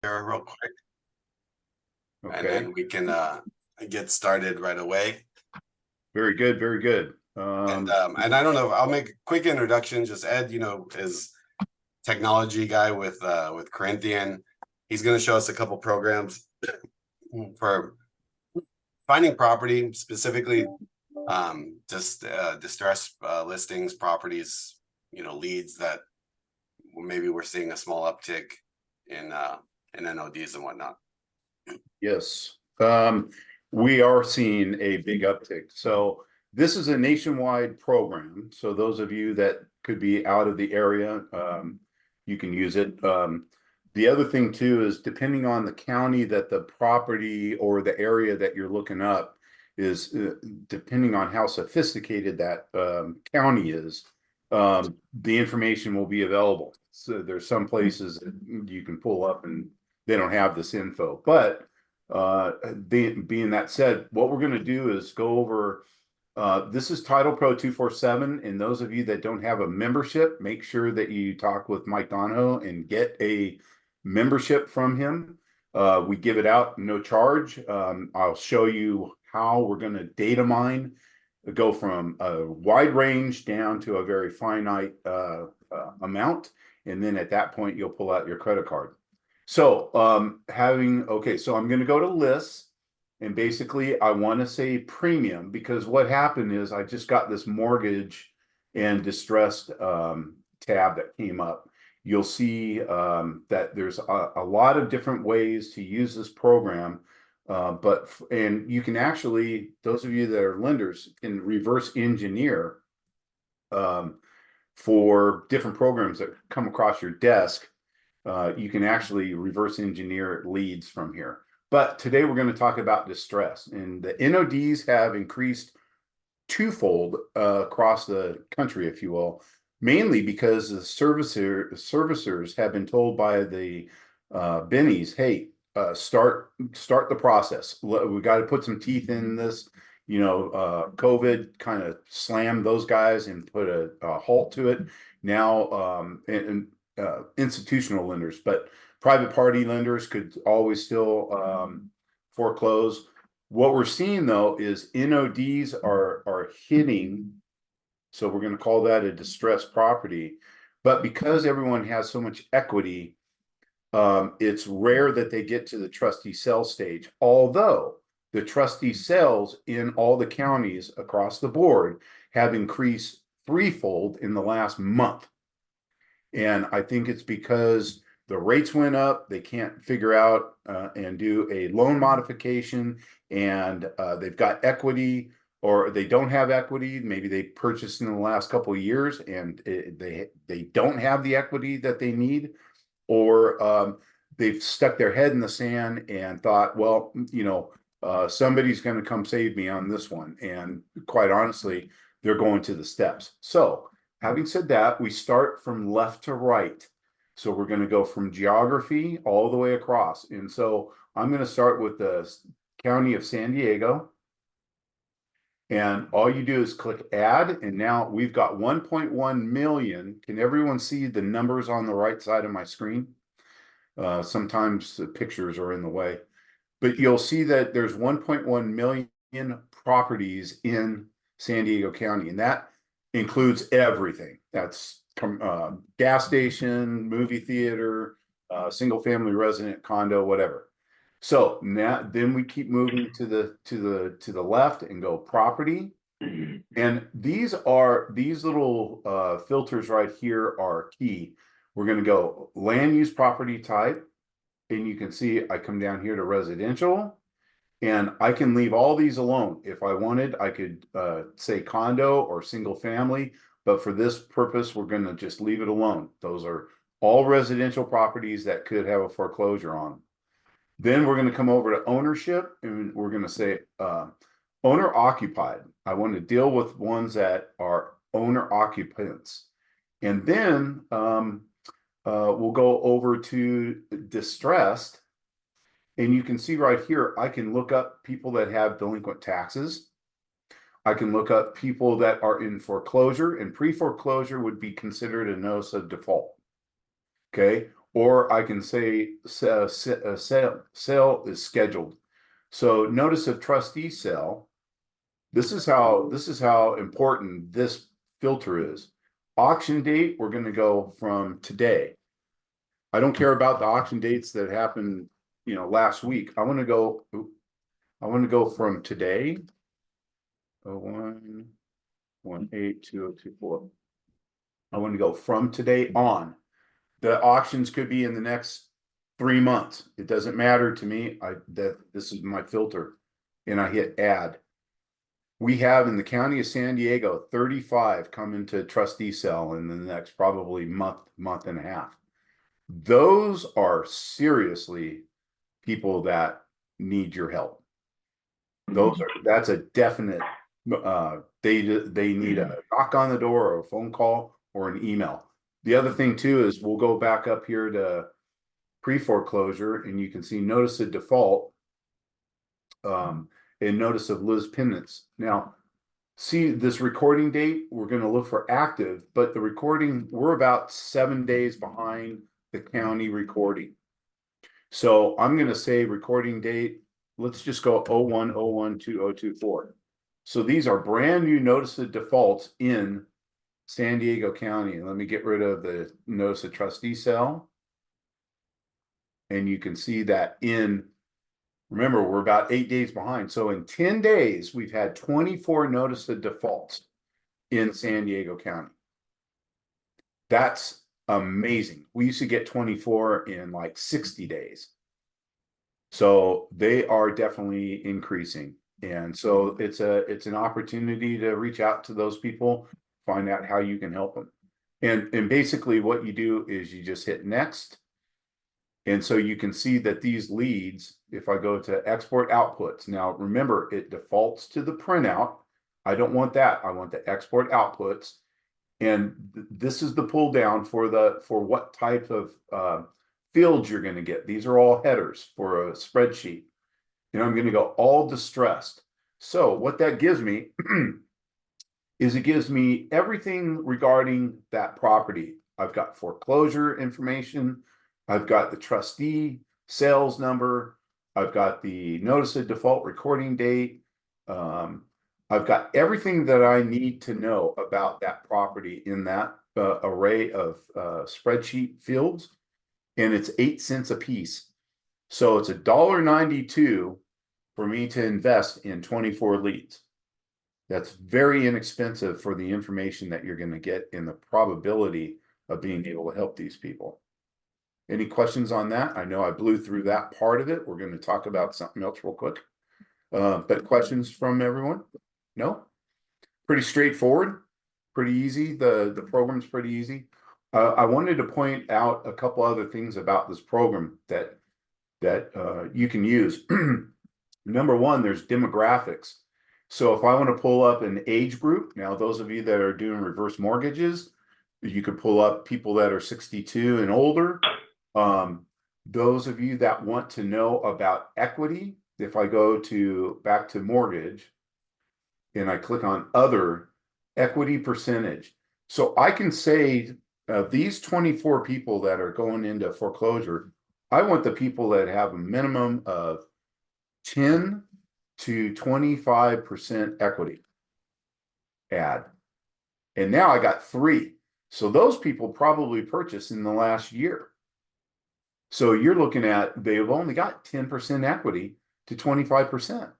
real quick, and Okay. then we can get started right away. Very good. Very good. And I don't know, I'll make a quick introduction. Just Ed, is technology guy with Corinthian. He's going to show us a couple programs for finding property, specifically just distress listings, properties, leads that maybe we're seeing a small uptick in NODs and whatnot. yes. We are seeing a big uptick. So this is a nationwide program. So those of you that could be out of the area, you can use it. The other thing too is depending on the county that the property or the area that you're looking up is depending on how sophisticated that county is, the information will be available. So there's some places that you can pull up and they don't have this info. But being that said, what we're going to do is go over. This is Title Pro 247, and those of you that don't have a membership, make sure that you talk with Mike Donahoe and get a membership from him. We give it out no charge. I'll show you how we're going to data mine, go from a wide range down to a very finite amount, and then at that point you'll pull out your credit card. So so I'm going to go to lists. And basically, I want to say premium because what happened is I just got this mortgage and distressed tab that came up. You'll see that there's a lot of different ways to use this program. And you can actually, those of you that are lenders, can reverse engineer for different programs that come across your desk. You can actually reverse engineer leads from here. But today we're going to talk about distress, and the NODs have increased twofold across the country, if you will, mainly because the servicers have been told by the bennies, hey, start the process. We got to put some teeth in this. COVID kind of slammed those guys and put a halt to it. Now, institutional lenders, but private party lenders could always still foreclose. What we're seeing though is NODs are hitting, so we're going to call that a distressed property. But because everyone has so much equity, it's rare that they get to the trustee sale stage. Although the trustee sales in all the counties across the board have increased threefold in the last month. And I think it's because the rates went up, they can't figure out and do a loan modification, and they've got equity, or they don't have equity. Maybe they purchased in the last couple of years and they don't have the equity that they need, or they've stuck their head in the sand and thought, well, somebody's going to come save me on this one. And quite honestly, they're going to the steps. So having said that, we start from left to right. So we're going to go from geography all the way across. And so I'm going to start with the county of San Diego. And all you do is click add. And now we've got 1.1 million. Can everyone see the numbers on the right side of my screen? Sometimes the pictures are in the way. But you'll see that there's 1.1 million properties in San Diego County. And that includes everything. That's gas station, movie theater, single family resident, condo, whatever. So now then we keep moving to the left and go property. And these little filters right here are key. We're going to go land use property type. And you can see I come down here to residential. And I can leave all these alone. If I wanted, I could say condo or single family, but for this purpose, we're going to just leave it alone. Those are all residential properties that could have a foreclosure on. Then we're going to come over to ownership, and we're going to say owner occupied. I want to deal with ones that are owner occupants. And then we'll go over to distressed. And you can see right here, I can look up people that have delinquent taxes. I can look up people that are in foreclosure, and pre-foreclosure would be considered a notice of default. Okay. or I can say sale is scheduled. So notice of trustee sale. This is how important this filter is. Auction date, we're going to go from today. I don't care about the auction dates that happened, last week. I want to go from today. 01/18/2024. I want to go from today on. The auctions could be in the next 3 months. It doesn't matter to me. This is my filter, and I hit add. We have in the county of San Diego 35 coming to trustee sale in the next probably month and a half. Those are seriously people that need your help. That's a definite. They need a knock on the door or a phone call or an email. The other thing too is we'll go back up here to pre-foreclosure, and you can see notice of default, and notice of Liz pendants. Now, see this recording date, we're going to look for active, but the recording, we're about 7 days behind the county recording. So I'm going to say recording date, let's just go 01/01/2024. So these are brand new notice of defaults in San Diego County. Let me get rid of the notice of trustee sale. And you can see that remember, we're about 8 days behind. So in 10 days, we've had 24 notice of defaults in San Diego County. That's amazing. We used to get 24 in like 60 days. So they are definitely increasing. And so it's an opportunity to reach out to those people, find out how you can help them. And basically what you do is you just hit next. And so you can see that these leads, if I go to export outputs, now remember it defaults to the printout. I don't want that. I want the export outputs. And this is the pull down for what type of fields you're going to get. These are all headers for a spreadsheet. And I'm going to go all distressed. So what that gives me is it gives me everything regarding that property. I've got foreclosure information. I've got the trustee sales number. I've got the notice of default recording date. I've got everything that I need to know about that property in that array of spreadsheet fields. And it's 8 cents a piece. So it's $1.92 for me to invest in 24 leads. That's very inexpensive for the information that you're going to get and the probability of being able to help these people. Any questions on that? I know I blew through that part of it. We're going to talk about something else real quick. But questions from everyone? No? Pretty straightforward, pretty easy. The program's pretty easy. I wanted to point out a couple other things about this program that you can use. Number one, there's demographics. So if I want to pull up an age group, now those of you that are doing reverse mortgages, you could pull up people that are 62 and older. Those of you that want to know about equity, if I go back to mortgage and I click on other equity percentage. So I can say these 24 people that are going into foreclosure, I want the people that have a minimum of 10 to 25% equity. Add. And now I got 3. So those people probably purchased in the last year. So you're looking at, they've only got 10% equity to 25%.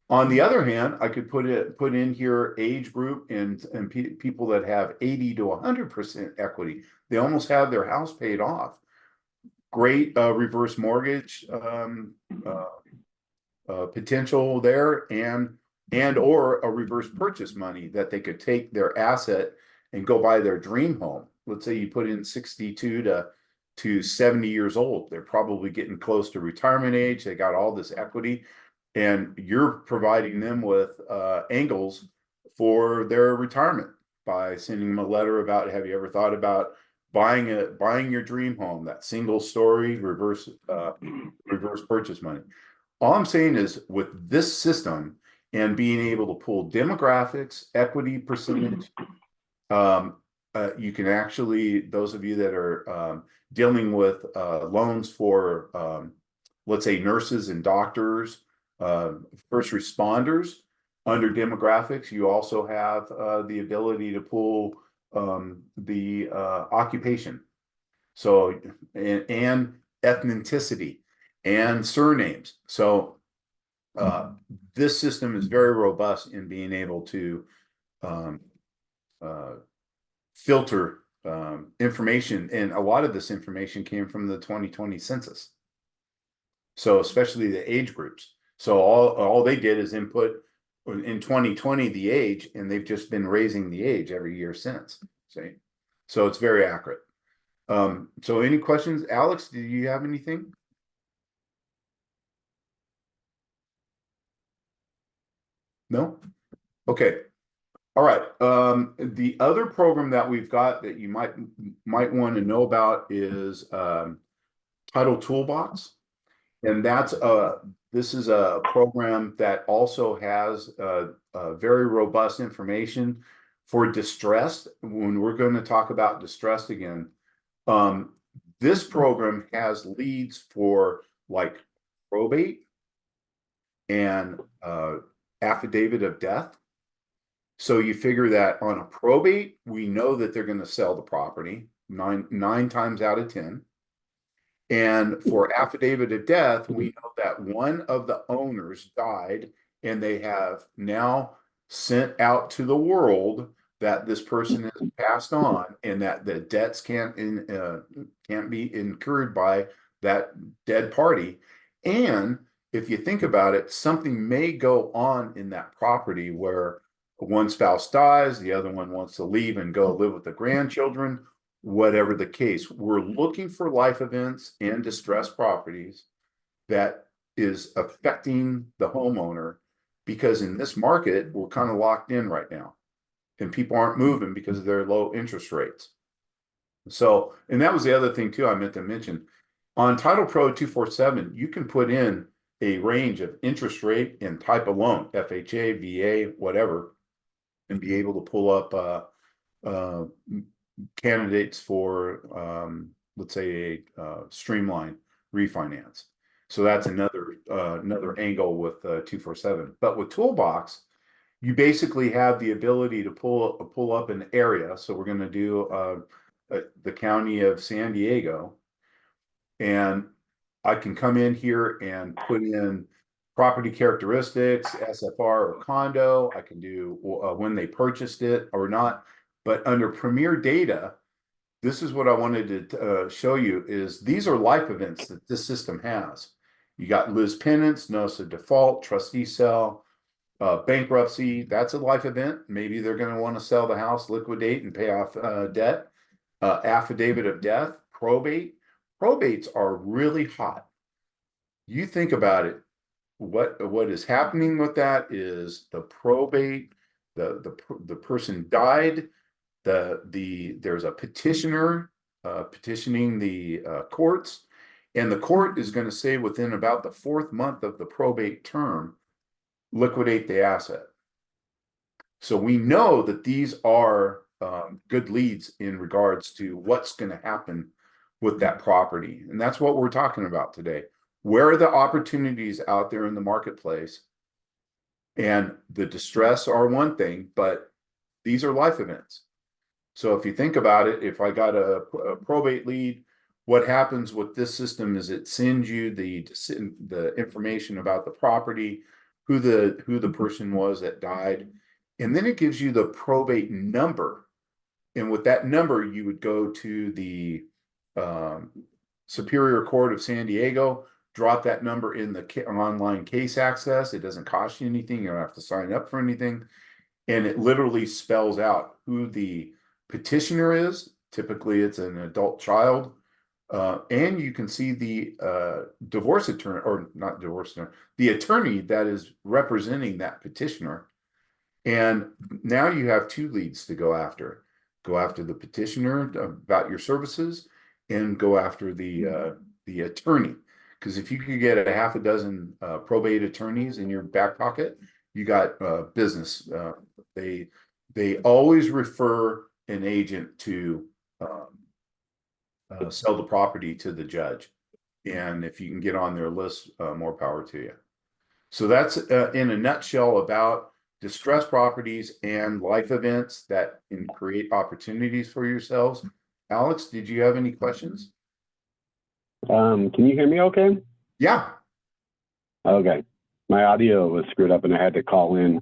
On the other hand, I could put in here age group and people that have 80 to 100% equity. They almost have their house paid off. Great reverse mortgage potential there, and or a reverse purchase money that they could take their asset and go buy their dream home. Let's say you put in 62 to 70 years old. They're probably getting close to retirement age. They got all this equity, and you're providing them with angles for their retirement by sending them a letter about, have you ever thought about buying your dream home, that single story reverse purchase money. All I'm saying is with this system and being able to pull demographics, equity percentage, you can actually, those of you that are dealing with loans for, let's say, nurses and doctors, first responders, under demographics, you also have the ability to pull the occupation. So, and ethnicity and surnames. So this system is very robust in being able to um, uh, filter information, and a lot of this information came from the 2020 census. So especially the age groups. So all they did is input in 2020 the age, and they've just been raising the age every year since. See, so it's very accurate. So any questions, Alex? Do you have anything? No? Okay. All right. The other program that we've got that you might want to know about is Title Toolbox. And that's this is a program that also has very robust information for distressed. When we're going to talk about distressed again, um, this program has leads for like probate and affidavit of death. So you figure that on a probate, we know that they're going to sell the property nine times out of 10. And for affidavit of death, we know that one of the owners died, and they have now sent out to the world that this person has passed on, and that the debts can't be incurred by that dead party. And if you think about it, something may go on in that property where one spouse dies, the other one wants to leave and go live with the grandchildren. Whatever the case, we're looking for life events and distressed properties that is affecting the homeowner, because in this market, we're kind of locked in right now and people aren't moving because of their low interest rates. So, and that was the other thing too, I meant to mention on Title Pro 247, you can put in a range of interest rate and type of loan, FHA, VA, whatever, and be able to pull up candidates for let's say a streamline refinance. So that's another angle with 247. But with Toolbox, you basically have the ability to pull up an area. So we're going to do the county of San Diego, and I can come in here and put in property characteristics, SFR or condo. I can do when they purchased it or not. But under Premier Data, this is what I wanted to show you is these are life events that this system has. You got Liz Penance, notice of default, trustee sale, bankruptcy. That's a life event. Maybe they're going to want to sell the house, liquidate, and pay off debt. Affidavit of death, probate. Probates are really hot. You think about it. What is happening with that is the probate. The person died. There's a petitioner petitioning the courts, and the court is going to say within about the 4th month of the probate term, liquidate the asset. So we know that these are good leads in regards to what's going to happen with that property, and that's what we're talking about today. Where are the opportunities out there in the marketplace? And the distress are one thing, but these are life events. So if you think about it, if I got a probate lead, what happens with this system is it sends you the information about the property, who the person was that died, and then it gives you the probate number. And with that number, you would go to the Superior Court of San Diego, drop that number in the online case access. It doesn't cost you anything. You don't have to sign up for anything. And it literally spells out who the petitioner is. Typically, it's an adult child. And you can see the divorce attorney, or not divorce attorney, the attorney that is representing that petitioner. And now you have 2 leads to go after. Go after the petitioner about your services, and go after the attorney. Because if you could get a half a dozen probate attorneys in your back pocket, you got business. They always refer an agent to sell the property to the judge. And if you can get on their list, more power to you. So that's in a nutshell about distressed properties and life events that can create opportunities for yourselves. Alex, did you have any questions? Can you hear me okay? Yeah. Okay. My audio was screwed up and I had to call in.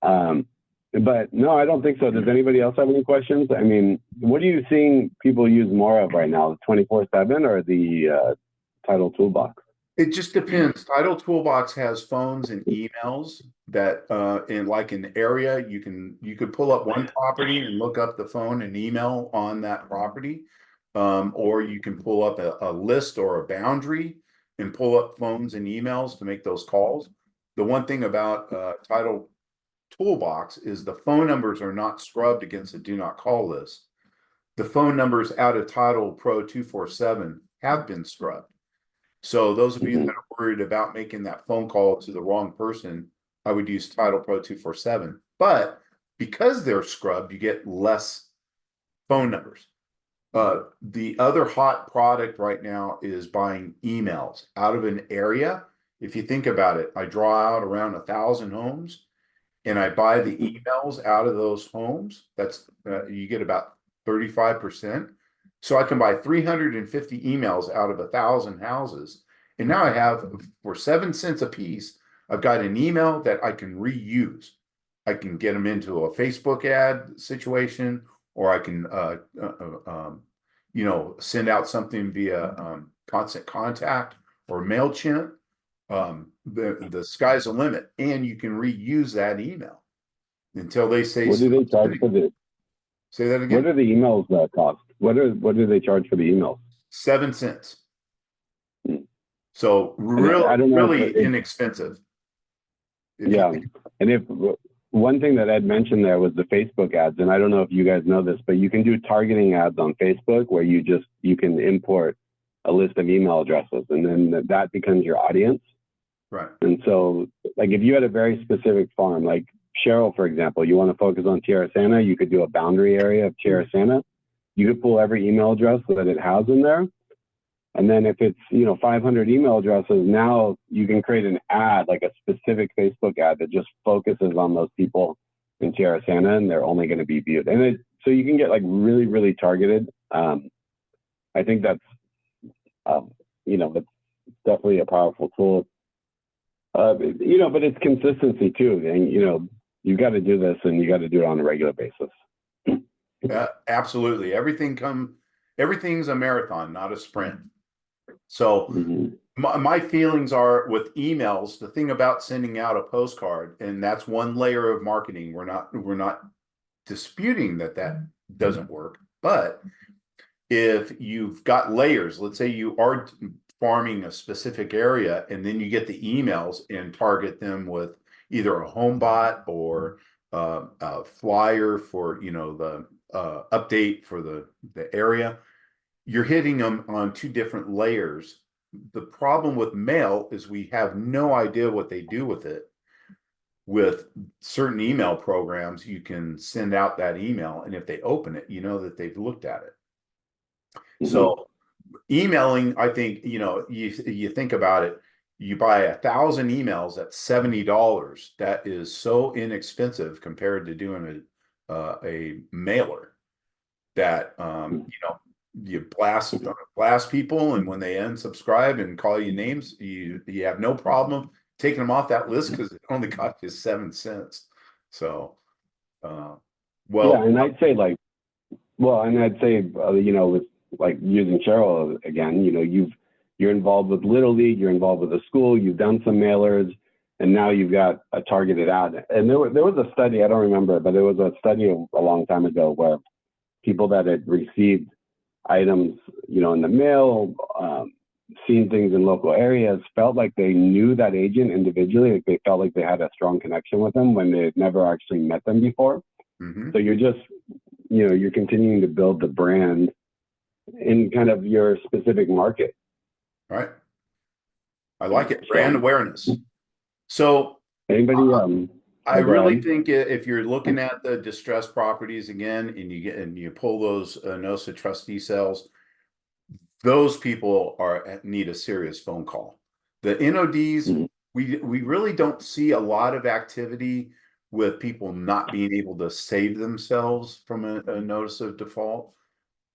But no, I don't think so. Does anybody else have any questions? I mean, what are you seeing people use more of right now? 24/7 or the title toolbox? It just depends. Title Toolbox has phones and emails that in like an area you could pull up one property and look up the phone and email on that property. Or you can pull up a list or a boundary and pull up phones and emails to make those calls. The one thing about Title Toolbox is the phone numbers are not scrubbed against the do not call list. The phone numbers out of Title Pro 247 have been scrubbed. So those of you that are worried about making that phone call to the wrong person, I would use Title Pro 247. But because they're scrubbed, you get less phone numbers. The other hot product right now is buying emails out of an area. If you think about it, I draw out around 1,000 homes and I buy the emails out of those homes. That's you get about 35%. So I can buy 350 emails out of 1,000 houses. And now I have, for 7 cents a piece, I've got an email that I can reuse. I can get them into a Facebook ad situation, or I can, send out something via Constant Contact or MailChimp. The sky's the limit, and you can reuse that email until they say. What do they charge for the? Say that again. What are the emails that cost? What do they charge for the emails? 7 cents. So really inexpensive. Yeah, and if one thing that Ed mentioned there was the Facebook ads, and I don't know if you guys know this, but you can do targeting ads on Facebook where you can import a list of email addresses, and then that becomes your audience. Right. And so, like, if you had a very specific farm, like Cheryl, for example, you want to focus on Tierra Santa, you could do a boundary area of Tierra Santa. You could pull every email address that it has in there. And then if it's, 500 email addresses, now you can create an ad, like a specific Facebook ad that just focuses on those people in Tierra Santa, and they're only going to be viewed. And so you can get like really, really targeted. I think that's, it's definitely a powerful tool. But it's consistency too. And, you've got to do this and you got to do it on a regular basis. Absolutely. Everything's a marathon, not a sprint. So my feelings are with emails, the thing about sending out a postcard, and that's one layer of marketing. We're not disputing that doesn't work. But if you've got layers, let's say you are farming a specific area, and then you get the emails and target them with either a home bot or a flyer for the update for the area, you're hitting them on two different layers. The problem with mail is we have no idea what they do with it. With certain email programs, you can send out that email, and if they open it, you know that they've looked at it. So emailing, I think, you think about it, you buy 1,000 emails at $70. That is so inexpensive compared to doing a mailer that, you blast people, and when they unsubscribe and call you names, you have no problem taking them off that list because it only cost you 7 cents. So, and I'd say with like using Cheryl again, you're involved with Little League, you're involved with a school, you've done some mailers, and now you've got a targeted ad. And there was a study, I don't remember, but there was a study a long time ago where people that had received items, in the mail, seen things in local areas, felt like they knew that agent individually. Like they felt like they had a strong connection with them when they had never actually met them before. So you're just, you're continuing to build the brand in kind of your specific market. Right. I like it. Brand awareness. So anybody I Go really ahead. think if you're looking at the distressed properties again and you pull those NOSA trustee cells, those people need a serious phone call. The NODs, Mhm. we really don't see a lot of activity with people not being able to save themselves from a notice of default.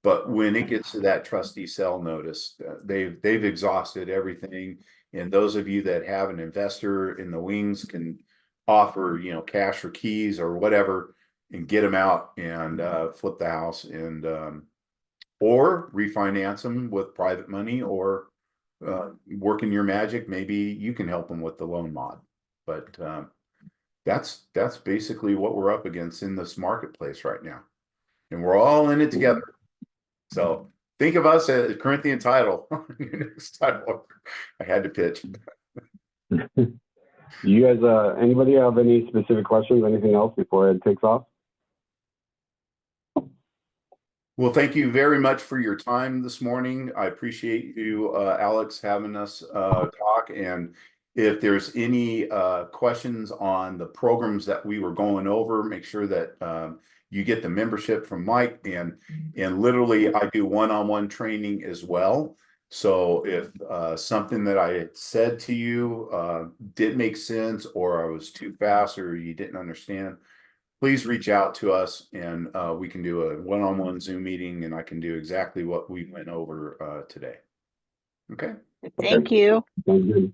But when it gets to that trustee cell notice, they've exhausted everything. And those of you that have an investor in the wings can offer, cash or keys or whatever, and get them out and flip the house and or refinance them with private money, or working your magic. Maybe you can help them with the loan mod. But that's basically what we're up against in this marketplace right now, and we're all in it together. So think of us as Corinthian title. Next title. I had to pitch. Do you guys, anybody have any specific questions? Anything else before Ed takes off? Well, thank you very much for your time this morning. I appreciate you, Alex, having us talk. And if there's any questions on the programs that we were going over, make sure that you get the membership from Mike. And literally, I do one-on-one training as well. So if something that I said to you didn't make sense, or I was too fast, or you didn't understand, please reach out to us, and we can do a one-on-one Zoom meeting, and I can do exactly what we went over today. Okay. Thank you. Sounds good.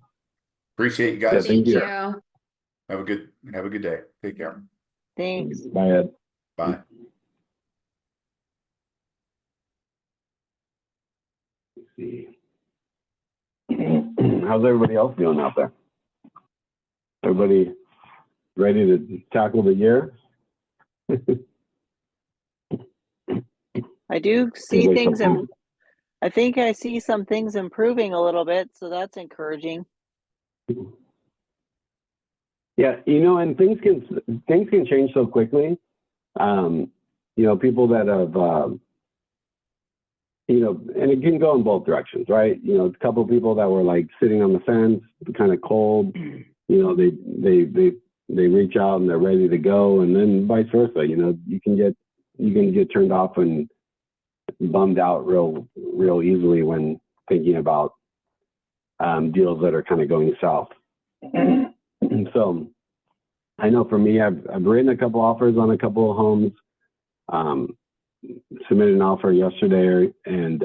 Appreciate you Yeah, guys. thank you. Have a good day. Take care. Thanks. Bye, Ed. Bye. Let's see. How's everybody else doing out there? Everybody ready to tackle the year? I do see Anybody things, something- I think I see some things improving a little bit, so that's encouraging. Yeah, and things can change so quickly. People that have, and it can go in both directions, right? A couple of people that were like sitting on the fence, kind of cold, they reach out and they're ready to go, and then vice versa. You can get turned off and bummed out real easily when thinking about deals that are kind of going south. So I know for me, I've written a couple offers on a couple of homes, submitted an offer yesterday, and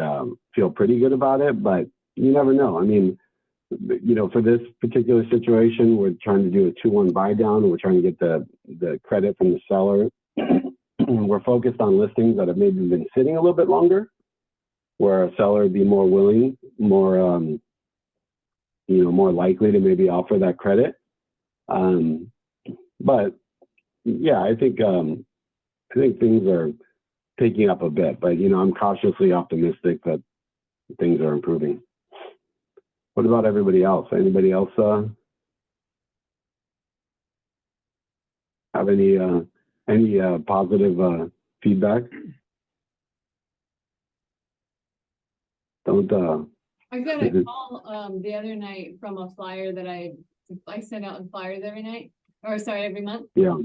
feel pretty good about it, but you never know. I mean, for this particular situation, we're trying to do a 2-1 buy down, and we're trying to get the credit from the seller. We're focused on listings that have maybe been sitting a little bit longer, where a seller would be more willing, more likely to maybe offer that credit. But yeah, I think things are picking up a bit, but I'm cautiously optimistic that things are improving. What about everybody else? Anybody else have any positive feedback? Don't I got a call the other night from a flyer that I send out flyers every night, or sorry, every month. Yeah.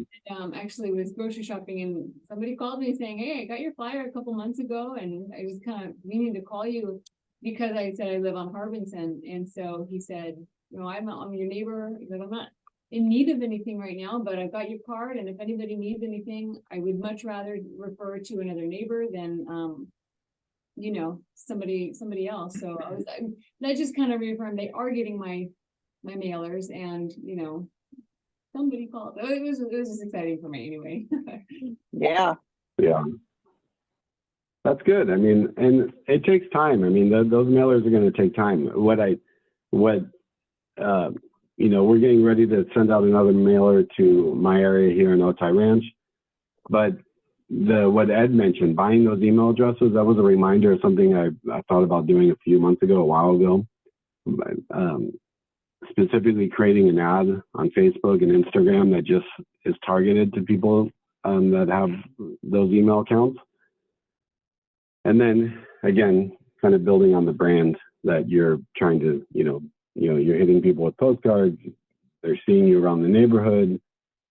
Actually was grocery shopping, and somebody called me saying, "Hey, I got your flyer a couple months ago, and I was kind of meaning to call you because I said I live on Harbinson." And so he said, I'm your neighbor. He said, I'm not in need of anything right now, but I've got your card, and if anybody needs anything, I would much rather refer to another neighbor than somebody else. So I just kind of reaffirmed they are getting my mailers, and somebody called. It was just exciting for me anyway. Yeah. Yeah. That's good. I mean, and it takes time. I mean, those mailers are going to take time. We're getting ready to send out another mailer to my area here in Otay Ranch, but what Ed mentioned, buying those email addresses, that was a reminder of something I thought about doing a while ago. Specifically creating an ad on Facebook and Instagram that just is targeted to people that have those email accounts. And then again, kind of building on the brand that you're trying to, you're hitting people with postcards. They're seeing you around the neighborhood.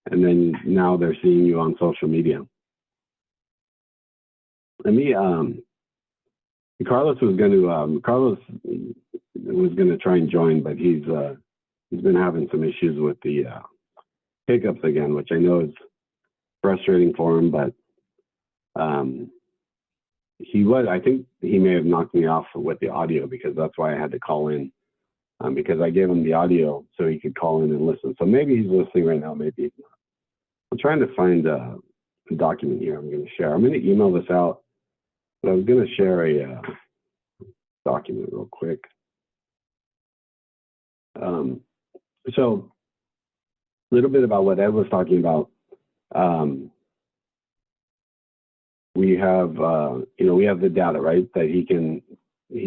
and then now they're seeing you on social media. Let me, Carlos was going to try and join, but he's been having some issues with the hiccups again, which I know is frustrating for him, but I think he may have knocked me off with the audio, because that's why I had to call in, because I gave him the audio so he could call in and listen. So maybe he's listening right now, maybe he's not. I'm trying to find a document here I'm going to share. I'm going to email this out, but I was going to share a document real quick. So a little bit about what Ed was talking about. We have, we have the data, right? That he's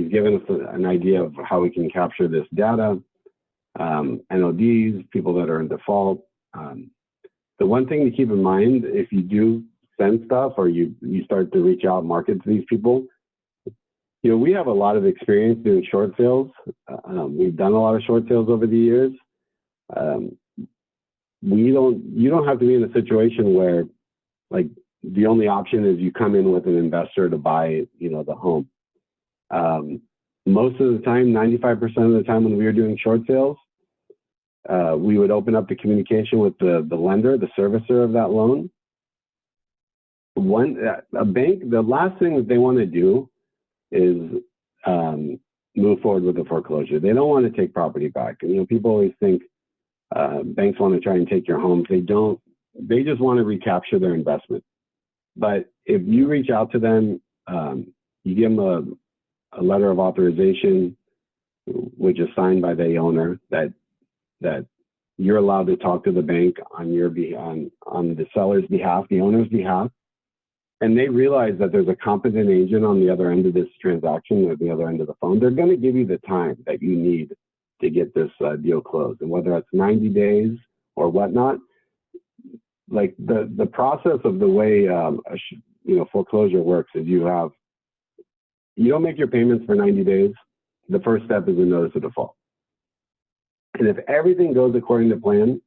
given us an idea of how we can capture this data, NODs, people that are in default. The one thing to keep in mind, if you do send stuff or you start to reach out, market to these people, we have a lot of experience doing short sales. We've done a lot of short sales over the years. You don't have to be in a situation where, like, the only option is you come in with an investor to buy, the home. Most of the time, 95% of the time when we were doing short sales, we would open up the communication with the lender, the servicer of that loan. A bank, the last thing that they want to do is move forward with a foreclosure. They don't want to take property back. People always think banks want to try and take your homes. They don't. They just want to recapture their investment. But if you reach out to them, you give them a letter of authorization, which is signed by the owner, that you're allowed to talk to the bank on the seller's behalf, the owner's behalf, and they realize that there's a competent agent on the other end of this transaction, or the other end of the phone, they're going to give you the time that you need to get this deal closed. And whether it's 90 days or whatnot, like the process of the way foreclosure works is you don't make your payments for 90 days. The first step is a notice of default. And if everything goes according to plan,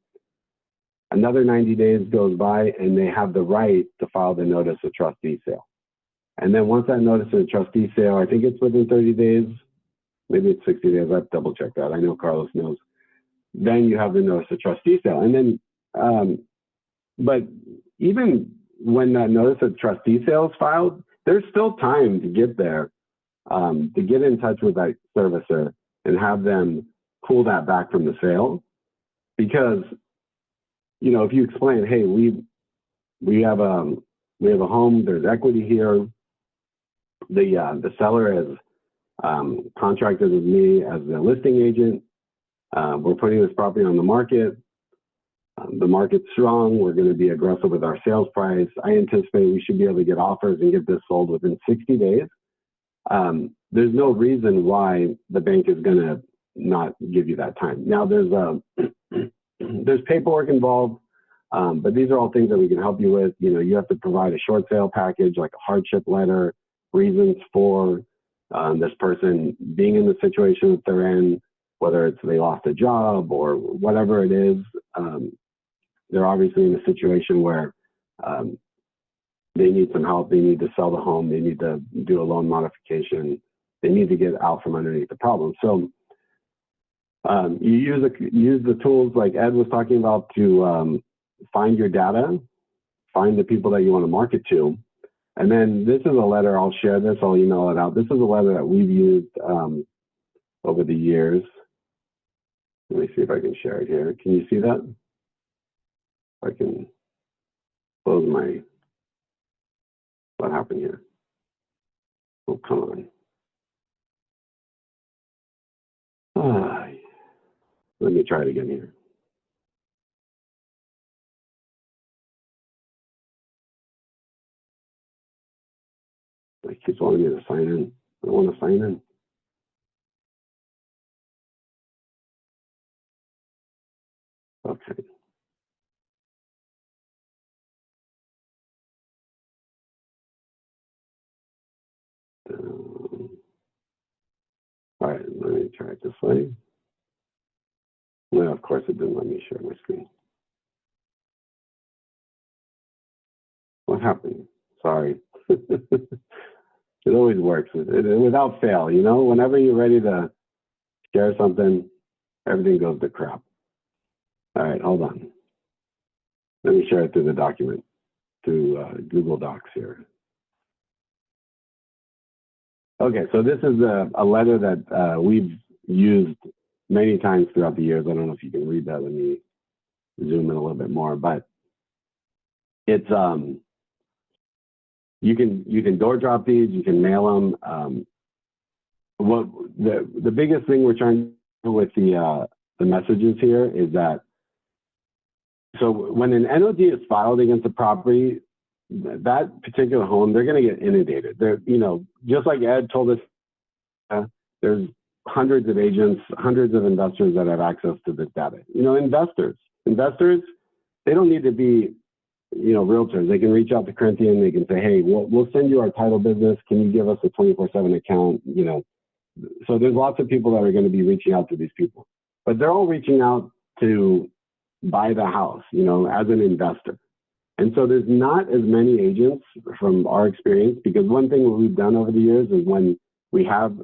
another 90 days goes by and they have the right to file the notice of trustee sale. And then once that notice of trustee sale, I think it's within 30 days, maybe it's 60 days, I have to double check that. I know Carlos knows. Then you have the notice of trustee sale. And then, but even when that notice of trustee sale is filed, there's still time to get there, to get in touch with that servicer and have them pull that back from the sale. Because, if you explain, hey, we have a home, there's equity here. The seller has contracted with me as the listing agent. We're putting this property on the market. The market's strong. We're going to be aggressive with our sales price. I anticipate we should be able to get offers and get this sold within 60 days. There's no reason why the bank is going to not give you that time. Now, there's paperwork involved, but these are all things that we can help you with. You have to provide a short sale package, like a hardship letter, reasons for this person being in the situation that they're in, whether it's they lost a job or whatever it is. They're obviously in a situation where they need some help. They need to sell the home. They need to do a loan modification. They need to get out from underneath the problem. So you use the tools like Ed was talking about to find your data, find the people that you want to market to. And then this is a letter, I'll share this, I'll email it out. This is a letter that we've used over the years. Let me see if I can share it here. Can you see that? I can close what happened here? Oh, come on. Let me try it again here. It keeps wanting me to sign in. I don't want to sign in. Okay. All right, let me try it this way. Well, of course, it didn't let me share my screen. happening? Sorry. It always works without fail, you know, whenever you're ready to share something, everything goes to crap. All right, hold on. Let me share it through the document, through Google Docs here. Okay, so this is a letter that we've used many times throughout the years. I don't know if you can read that. Let me zoom in a little bit more, but it's you can door drop these, you can mail them. What the biggest thing we're trying to do with the messages here is that, so when an NOD is filed against a property, that particular home, they're going to get inundated. They're, you know, just like Ed told us, there's hundreds of agents, hundreds of investors that have access to this data. You know, investors, they don't need to be, you know, realtors. They can reach out to Corinthian. They can say, hey, we'll send you our title business. Can you give us a 24/7 account? You know, so there's lots of people that are going to be reaching out to these people, but they're all reaching out to buy the house, you know, as an investor. And so there's not as many agents from our experience, because one thing that we've done over the years is when we have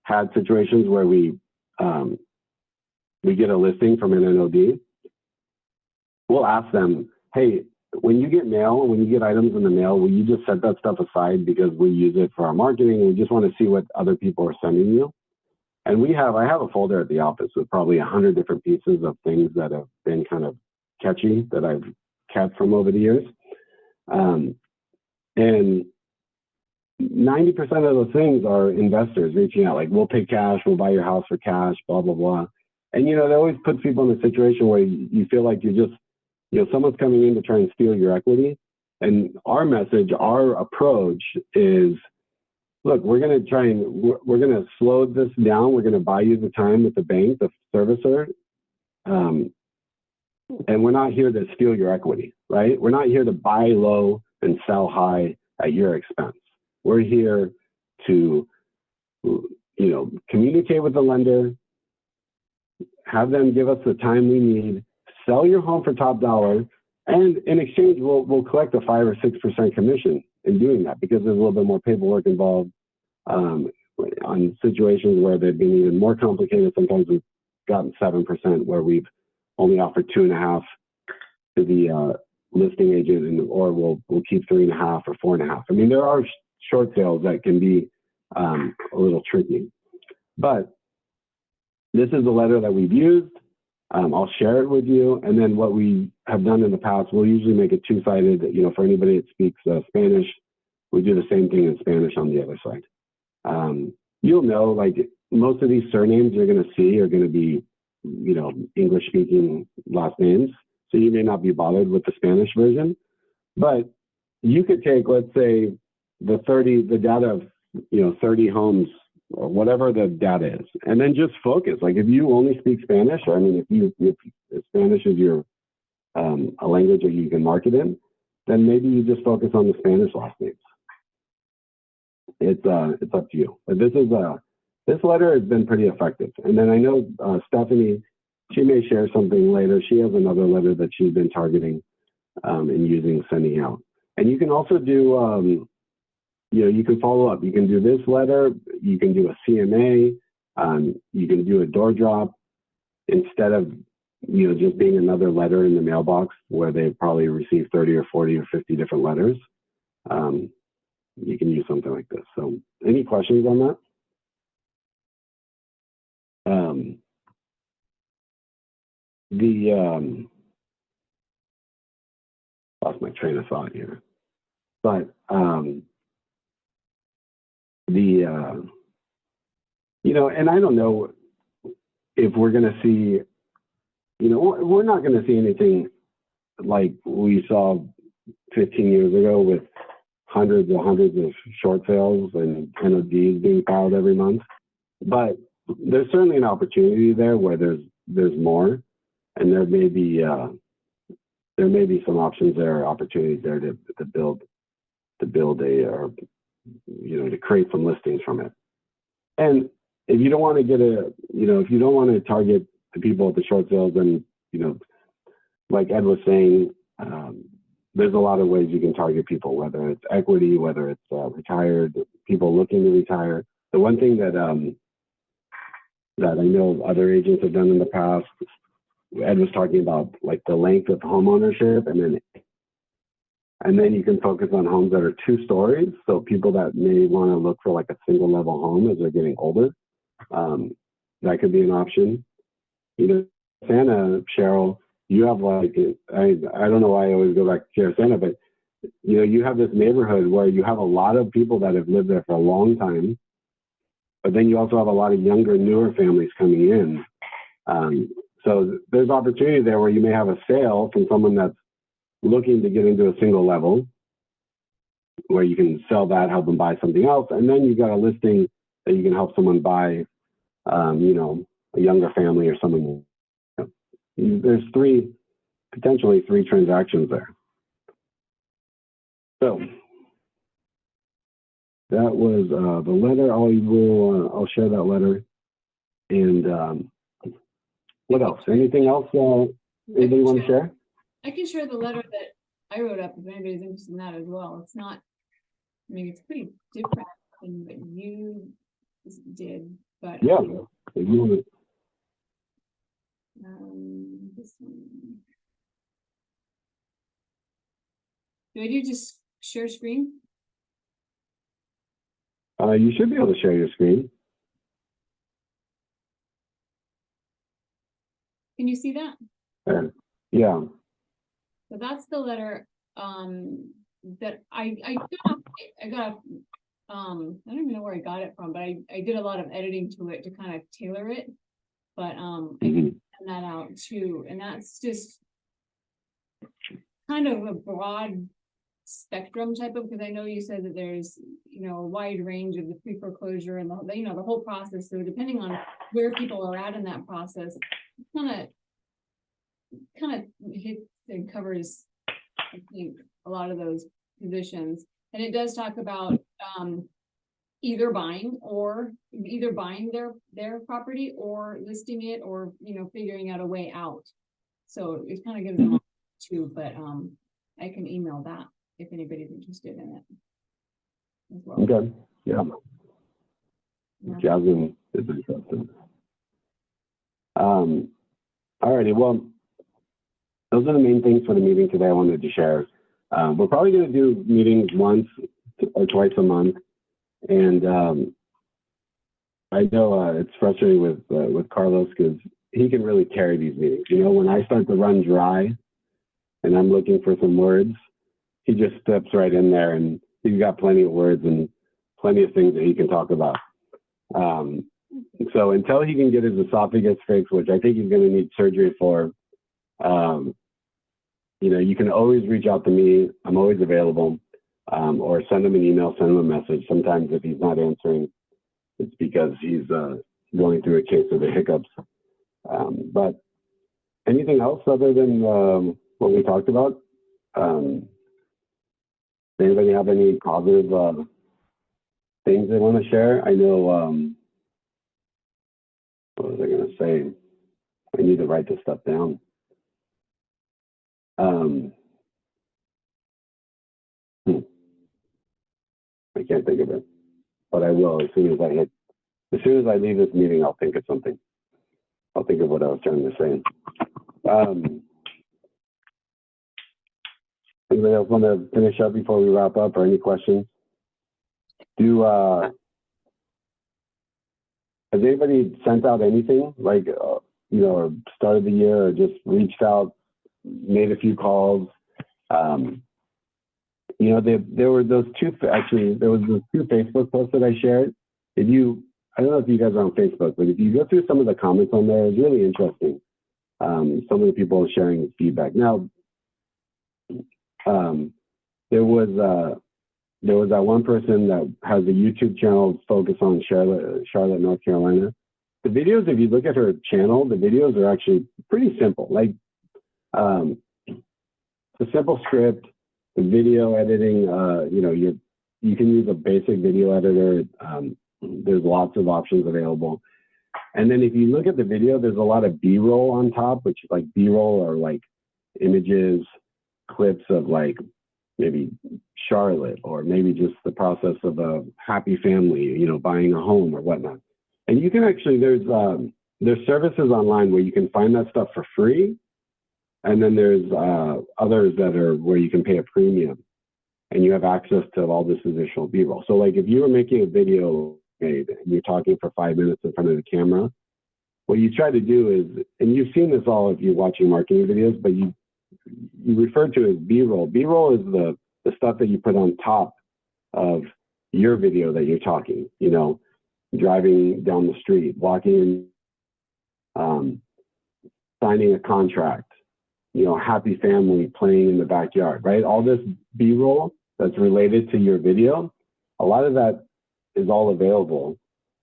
had situations where we get a listing from an NOD, we'll ask them, hey, when you get mail, when you get items in the mail, will you just set that stuff aside because we use it for our marketing? We just want to see what other people are sending you. And I have a folder at the office with probably 100 different pieces of things that have been kind of catchy that I've kept from over the years. And 90% of those things are investors reaching out, like, we'll pay cash, we'll buy your house for cash, blah, blah, blah. And, you know, that always puts people in a situation where you feel like you're just, you know, someone's coming in to try and steal your equity. And our message, our approach is, look, we're going to slow this down. We're going to buy you the time with the bank, the servicer. And we're not here to steal your equity, right? We're not here to buy low and sell high at your expense. We're here to, you know, communicate with the lender, have them give us the time we need, sell your home for top dollar, and in exchange, we'll collect a 5 or 6% commission in doing that, because there's a little bit more paperwork involved. On situations where they've been even more complicated, sometimes we've gotten 7%, where we've only offered 2.5 to the listing agent, or we'll keep 3.5 or 4.5. I mean, there are short sales that can be a little tricky, but this is a letter that we've used. I'll share it with you. And then what we have done in the past, we'll usually make it two-sided. You know, for anybody that speaks Spanish, we do the same thing in Spanish on the other side. You'll know, like, most of these surnames you're going to see are going to be, you know, English-speaking last names. So you may not be bothered with the Spanish version, but you could take, let's say, the data of, you know, 30 homes or whatever the data is, and then just focus. Like, if you only speak Spanish, or I mean, if Spanish is your a language that you can market in, then maybe you just focus on the Spanish last names. It's up to you. But this letter has been pretty effective. And then I know Stephanie, she may share something later. She has another letter that she's been targeting and using, sending out. And you can also do, you know, you can follow up. You can do this letter. You can do a CMA. You can do a door drop instead of, you know, just being another letter in the mailbox where they probably receive 30 or 40 or 50 different letters. You can use something like this. So any questions on that? Lost my train of thought here, but you know, and I don't know if we're going to see, you know, we're not going to see anything like we saw 15 years ago with hundreds of short sales and NODs being filed every month. But there's certainly an opportunity there where there's more, and there may be some options there, opportunities there to build a, or, you know, to create some listings from it. And if you don't want to if you don't want to target the people at the short sales, then, you know, like Ed was saying, there's a lot of ways you can target people, whether it's equity, whether it's retired, people looking to retire. The one thing that that I know other agents have done in the past, Ed was talking about like the length of home ownership, and then you can focus on homes that are 2 stories. So people that may want to look for like a single level home as they're getting older, that could be an option. You know, Santa, Cheryl, you have like, I don't know why I always go back to Sierra Santa, but you know, you have this neighborhood where you have a lot of people that have lived there for a long time, but then you also have a lot of younger, newer families coming in. So there's opportunity there where you may have a sale from someone that's looking to get into a single level, where you can sell that, help them buy something else, and then you've got a listing that you can help someone buy, you know, a younger family or someone. There's potentially three transactions there. So that was the letter. I'll share that letter. And what else? Anything else? Anybody want to share? I can share the letter that I wrote up if anybody's interested in that as well. It's not, I mean, it's pretty different than what you did, but Yeah. If you want to, this one. Do I do just share screen? you should be able to share your screen. Can you see that? Yeah. So that's the letter that I got I don't even know where I got it from, but I did a lot of editing to it to kind of tailor it. But I can send that out too. And that's just kind of a broad spectrum type of, because I know you said that there's, you know, a wide range of the pre-foreclosure and the, you know, the whole process. So depending on where people are at in that process, kind of hits and covers, I think, a lot of those positions. And it does talk about either buying their property or listing it, or, you know, figuring out a way out. So it kind of gives them too, but I can email that if anybody's interested in it as well. Okay. Yeah. Yeah. Jasmine is interested. Alrighty. Well, those are the main things for the meeting today I wanted to share. We're probably going to do meetings once or twice a month. And I know it's frustrating with Carlos because he can really carry these meetings. You know, when I start to run dry and I'm looking for some words, he just steps right in there, and he's got plenty of words and plenty of things that he can talk about. So until he can get his esophagus fixed, which I think he's going to need surgery for, you know, you can always reach out to me. I'm always available, or send him an email, send him a message. Sometimes if he's not answering, it's because he's going through a case of the hiccups. But anything else other than what we talked about? Does anybody have any positive things they want to share? I know, what was I going to say? I need to write this stuff down. I can't think of it, but I will as soon as I leave this meeting. I'll think of something. I'll think of what I was trying to say. Anybody else want to finish up before we wrap up, or any questions? Has anybody sent out anything, like, you know, or started the year, or just reached out, made a few calls? You know, there were those two, actually, there was those 2 Facebook posts that I shared. I don't know if you guys are on Facebook, but if you go through some of the comments on there, it's really interesting. Some of the people sharing feedback. Now, there was that one person that has a YouTube channel focused on Charlotte, North Carolina. The videos, if you look at her channel, the videos are actually pretty simple. Like, a simple script, the video editing, you know, you can use a basic video editor. There's lots of options available. And then if you look at the video, there's a lot of B-roll on top, which is like B-roll or like images, clips of like maybe Charlotte, or maybe just the process of a happy family, you know, buying a home or whatnot. And you can actually, there's services online where you can find that stuff for free. And then there's others that are where you can pay a premium and you have access to all this additional B-roll. So like if you were making a video and you're talking for 5 minutes in front of the camera, what you try to do is, and you've seen this all if you're watching marketing videos, but you refer to it as B-roll. B-roll is the stuff that you put on top of your video that you're talking, you know, driving down the street, walking in, signing a contract, you know, happy family playing in the backyard, right? All this B-roll that's related to your video, a lot of that is all available,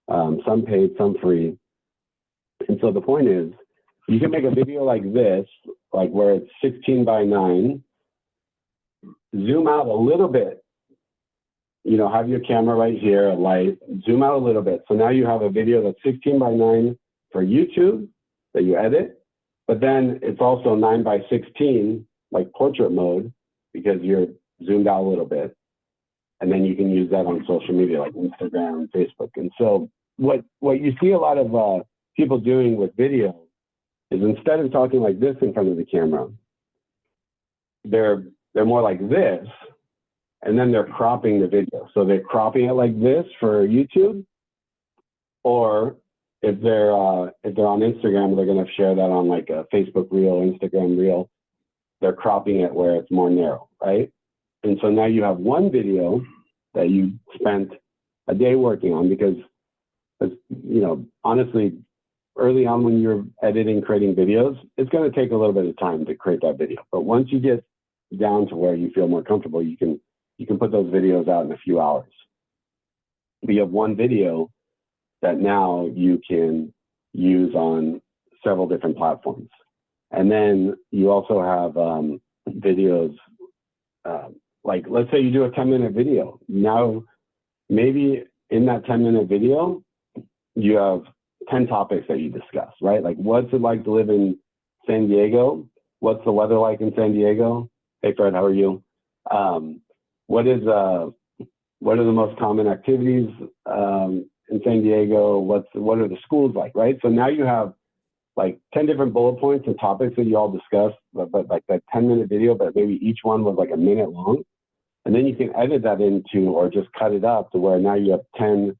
some paid, some free. And so the point is, you can make a video like this, like where it's 16:9, zoom out a little bit, you know, have your camera right here, a light, zoom out a little bit. So now you have a video that's 16:9 for YouTube that you edit, but then it's also 9:16, like portrait mode, because you're zoomed out a little bit. And then you can use that on social media like Instagram and Facebook. And so what you see a lot of people doing with video is instead of talking like this in front of the camera, they're more like this, and then they're cropping the video. So they're cropping it like this for YouTube, or if they're on Instagram, they're going to share that on like a Facebook reel, Instagram reel. They're cropping it where it's more narrow, right? And so now you have one video that you spent a day working on, because, you know, honestly, early on when you're editing, creating videos, it's going to take a little bit of time to create that video. But once you get down to where you feel more comfortable, you can put those videos out in a few hours. But you have one video that now you can use on several different platforms. And then you also have videos, like let's say you do a 10-minute video. Now, maybe in that 10-minute video, you have 10 topics that you discuss, right? Like, what's it like to live in San Diego? What's the weather like in San Diego? Hey, Fred, how are you? What are the most common activities in San Diego? What are the schools like, right? So now you have like 10 different bullet points and topics that you all discussed, but like that 10-minute video, but maybe each one was like a minute long. And then you can edit that into, or just cut it up to where now you have 10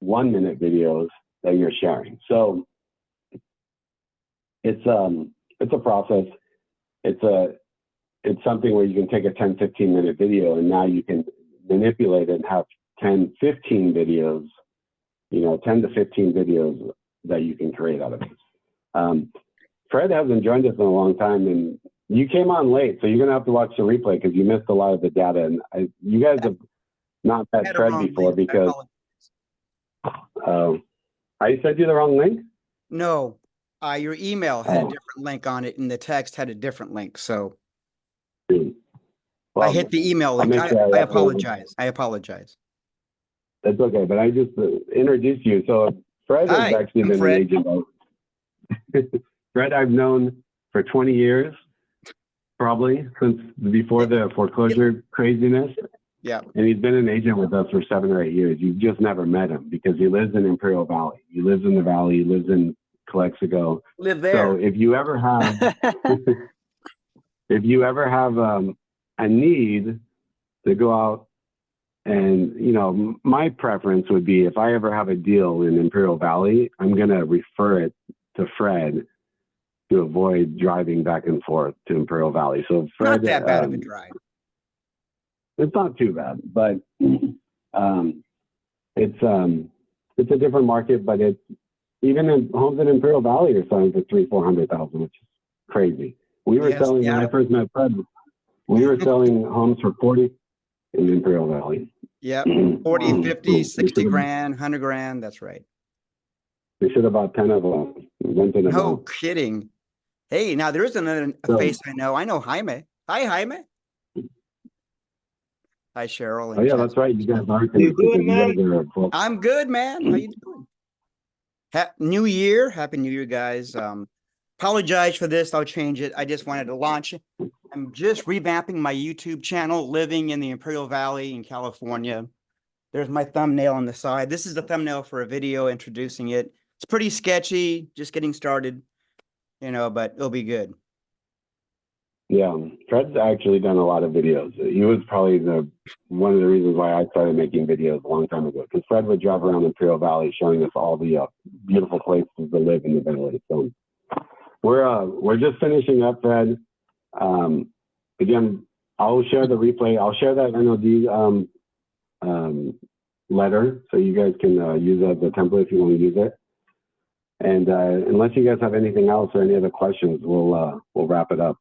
one-minute videos that you're sharing. So it's a process. It's something where you can take a 10, 15-minute video and now you can manipulate it and have 10, 15 videos, you know, 10 to 15 videos that you can create out of it. Fred hasn't joined us in a long time, and you came on late, so you're going to have to watch the replay because you missed a lot of the data. And you guys have not met Fred before because I sent you the wrong link? No, your email had a different link on it, and the text had a different link. So Well, I hit the email link. sure I apologize. I apologize. That's okay, but I just introduced you. So Fred has actually been an agent. Fred, I've known for 20 years, probably since before the foreclosure craziness. Yeah. And he's been an agent with us for 7 or 8 years. You've just never met him because he lives in Imperial Valley. He lives in the Valley. He lives in Calexico. Live there. So if you ever have, a need to go out, and, you know, my preference would be if I ever have a deal in Imperial Valley, I'm going to refer it to Fred to avoid driving back and forth to Imperial Valley. So Fred, not that bad of a drive. It's not too bad, but it's a different market. But it's even in homes in Imperial Valley are selling for $300,000-$400,000, which is crazy. We were selling when I first met Fred. We were selling homes for 40 in Imperial Valley. Yeah, 40, 50, 60 grand, 100 grand. That's right. We should have bought 10 of them. No kidding. Hey, now there is another face I know. I know Jaime. Hi, Jaime. Hi, Cheryl. Oh yeah, that's right. You guys are. You doing, man? I'm good, man. How you doing? New Year. Happy New Year, guys. Apologize for this. I'll change it. I just wanted to launch I'm just revamping my YouTube channel, living in the Imperial Valley in California. There's my thumbnail on the side. This is the thumbnail for a video introducing it. It's pretty sketchy, just getting started, but it'll be good. Yeah, Fred's actually done a lot of videos. He was probably one of the reasons why I started making videos a long time ago, because Fred would drive around Imperial Valley showing us all the beautiful places to live in the valley. So we're just finishing up, Fred. Again, I'll share the replay. I'll share that NOD letter so you guys can use that as a template if you want to use it. And unless you guys have anything else or any other questions, we'll wrap it up.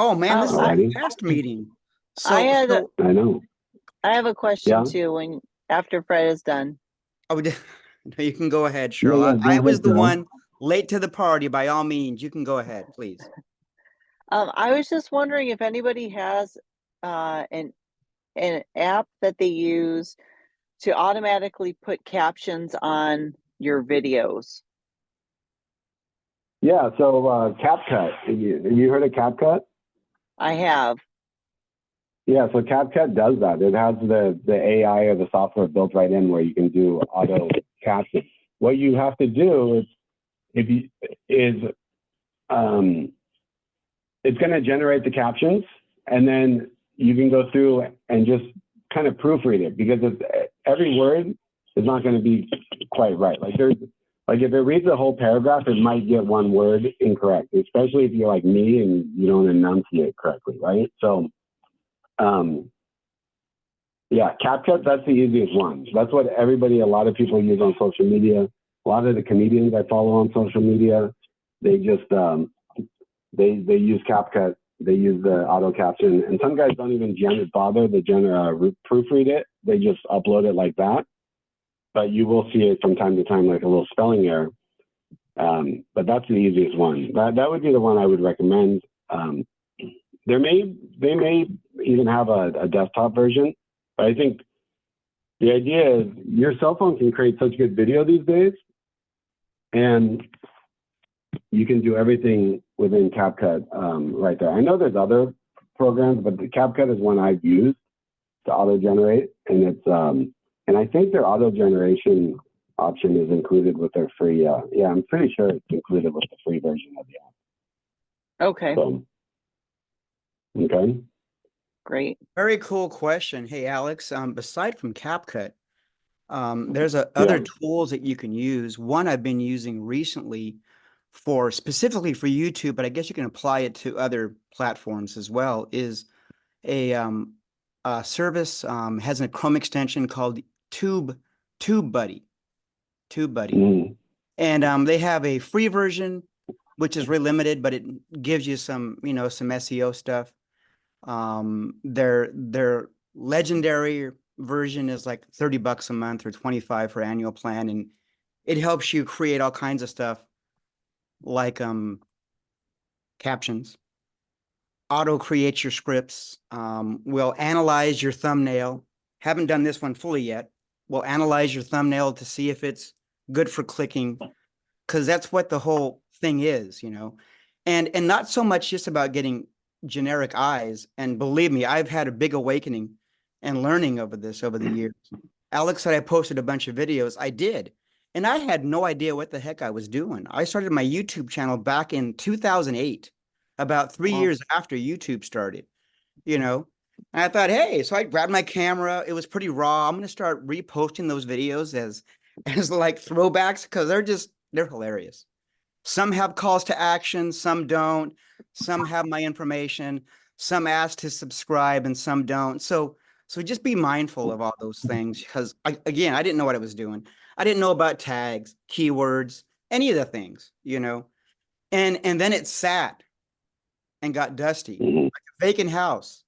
Oh man, this is a Alrighty. fast meeting. I know. I have a question Yeah. too after Fred is done. Oh, you can go ahead, Cheryl. Yeah, go I ahead, was the Cheryl. one late to the party. By all means, you can go ahead, please. I was just wondering if anybody has an app that they use to automatically put captions on your videos. Yeah, so CapCut. Have you heard of CapCut? I have. Yeah, so CapCut does that. It has the AI or the software built right in where you can do auto caption. What you have to do is it's going to generate the captions, and then you can go through and just kind of proofread it, because every word is not going to be quite right. Like if it reads a whole paragraph, it might get one word incorrect, especially if you're like me and you don't enunciate correctly, right? So, yeah, CapCut, that's the easiest one. That's what a lot of people use on social media. A lot of the comedians I follow on social media, they just, they use CapCut. They use the auto caption, and some guys don't even bother to proofread it. They just upload it like that. But you will see it from time to time, like a little spelling error. But that's the easiest one. That would be the one I would recommend. They may even have a desktop version, but I think the idea is your cell phone can create such good video these days, and you can do everything within CapCut right there. I know there's other programs, but the CapCut is one I've used to auto-generate, and it's and I think their auto-generation option is included with their free. Yeah, I'm pretty sure it's included with the free version of the app. Okay. So, okay. Great. Very cool question. Hey, Alex, aside from CapCut, there's other tools that you can use. One I've been using recently specifically for YouTube, but I guess you can apply it to other platforms as well, is a service, has a Chrome extension called TubeBuddy. Mm. And they have a free version, which is really limited, but it gives you some SEO stuff. Their legendary version is like $30 a month or $25 for annual plan, and it helps you create all kinds of stuff like captions, auto create your scripts, will analyze your thumbnail. Haven't done this one fully yet. We'll analyze your thumbnail to see if it's good for clicking, because that's what the whole thing is, and not so much just about getting generic eyes. And believe me, I've had a big awakening and learning over the years. Alex said I posted a bunch of videos. I did. And I had no idea what the heck I was doing. I started my YouTube channel back in 2008, about 3 years after YouTube started, And I thought, hey, so I grabbed my camera. It was pretty raw. I'm going to start reposting those videos as like throwbacks, because they're hilarious. Some have calls to action, some don't. Some have my information. Some ask to subscribe and some don't. So just be mindful of all those things, because I didn't know what I was doing. I didn't know about tags, keywords, any of the things, And then it sat and got dusty, like a vacant house,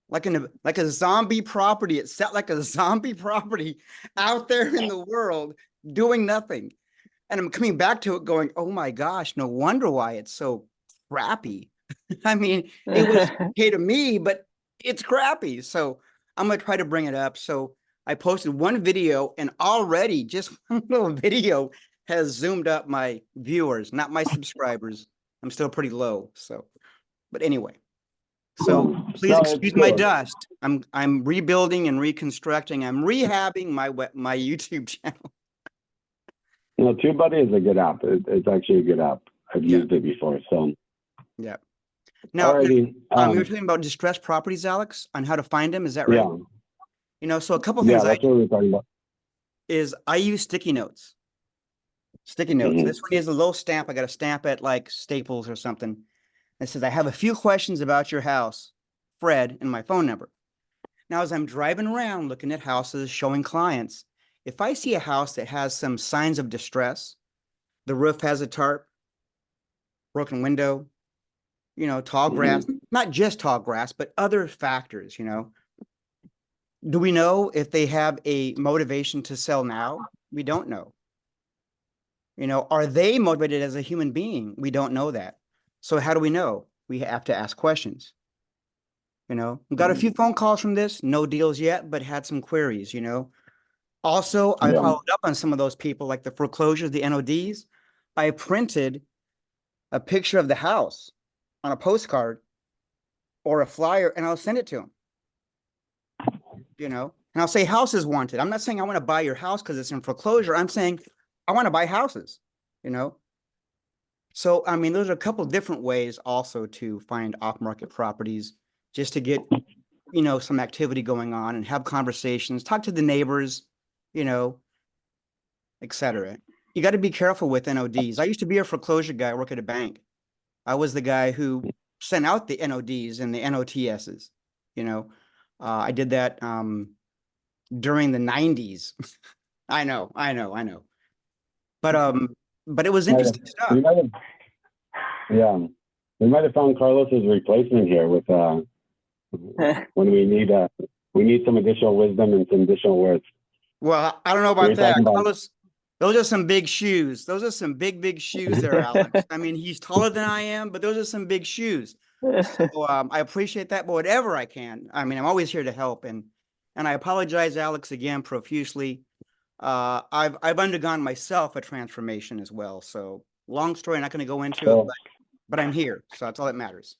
like a zombie property. It sat like a zombie property out there in the world doing nothing. And I'm coming back to it going, oh my gosh, no wonder why it's so crappy. I mean, it was okay to me, but it's crappy. So I'm going to try to bring it up. So I posted one video, and already just one little video has zoomed up my viewers, not my subscribers. I'm still pretty low. So, but anyway, So please No, it's excuse my cool. dust. I'm rebuilding and reconstructing. I'm rehabbing my YouTube channel. No, TubeBuddy is a good app. It's actually a good app. I've Yeah. used it before. So, Yeah. Now, alrighty. you were talking about distressed properties, Alex, on how to find them. Is that right? Yeah, You know, so a couple yeah, things that's what we're talking about. I use sticky notes. Sticky notes. Mhm. This one is a little stamp. I got a stamp at like Staples or something. It says, I have a few questions about your house, Fred, and my phone number. Now, as I'm driving around looking at houses, showing clients, if I see a house that has some signs of distress, the roof has a tarp, broken window, you know, tall grass, not just tall grass, but other factors, you know. Do we know if they have a motivation to sell now? We don't know. You know, are they motivated as a human being? We don't know that. So how do we know? We have to ask questions. You know, got a few phone calls from this, no deals yet, but had some queries, you know. Also, I Yeah. followed up on some of those people, like the foreclosures, the NODs. I printed a picture of the house on a postcard or a flyer, and I'll send it to them. You know, and I'll say house is wanted. I'm not saying I want to buy your house because it's in foreclosure. I'm saying I want to buy houses, you know. So, I mean, those are a couple different ways also to find off-market properties, just to get, you know, some activity going on and have conversations, talk to the neighbors, you know, etc. You got to be careful with NODs. I used to be a foreclosure guy, work at a bank. I was the guy who sent out the NODs and the NOTSs, you know. I did that during the 90s. I know. But it was interesting stuff. We might have, yeah, we might have found Carlos's replacement here with when we need some additional wisdom and some additional words. Well, I don't know We were about that. talking about- Carlos, those are some big shoes. Those are some big shoes there, Alex. I mean, he's taller than I am, but those are some big shoes. So I appreciate that, but whatever I can. I mean, I'm always here to help, and I apologize, Alex, again profusely. I've undergone myself a transformation as well. So long story, not going to go into it, but I'm here, so that's all that matters.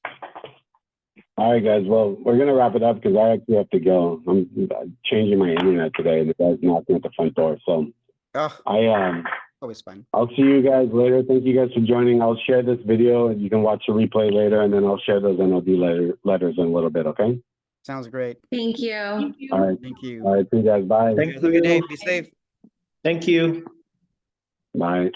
All right, guys. Well, we're gonna wrap it up because I actually have to go. I'm changing my internet today, and the guy's knocking at the front door. So Always fun. I'll see you guys later. Thank you guys for joining. I'll share this video, and you can watch the replay later, and then I'll share those NOD letters in a little bit. Okay. Sounds great. Thank you. All right. Thank you. All right. See you guys. Bye. Thank Have a good day. you. Be safe. Thank you. Bye.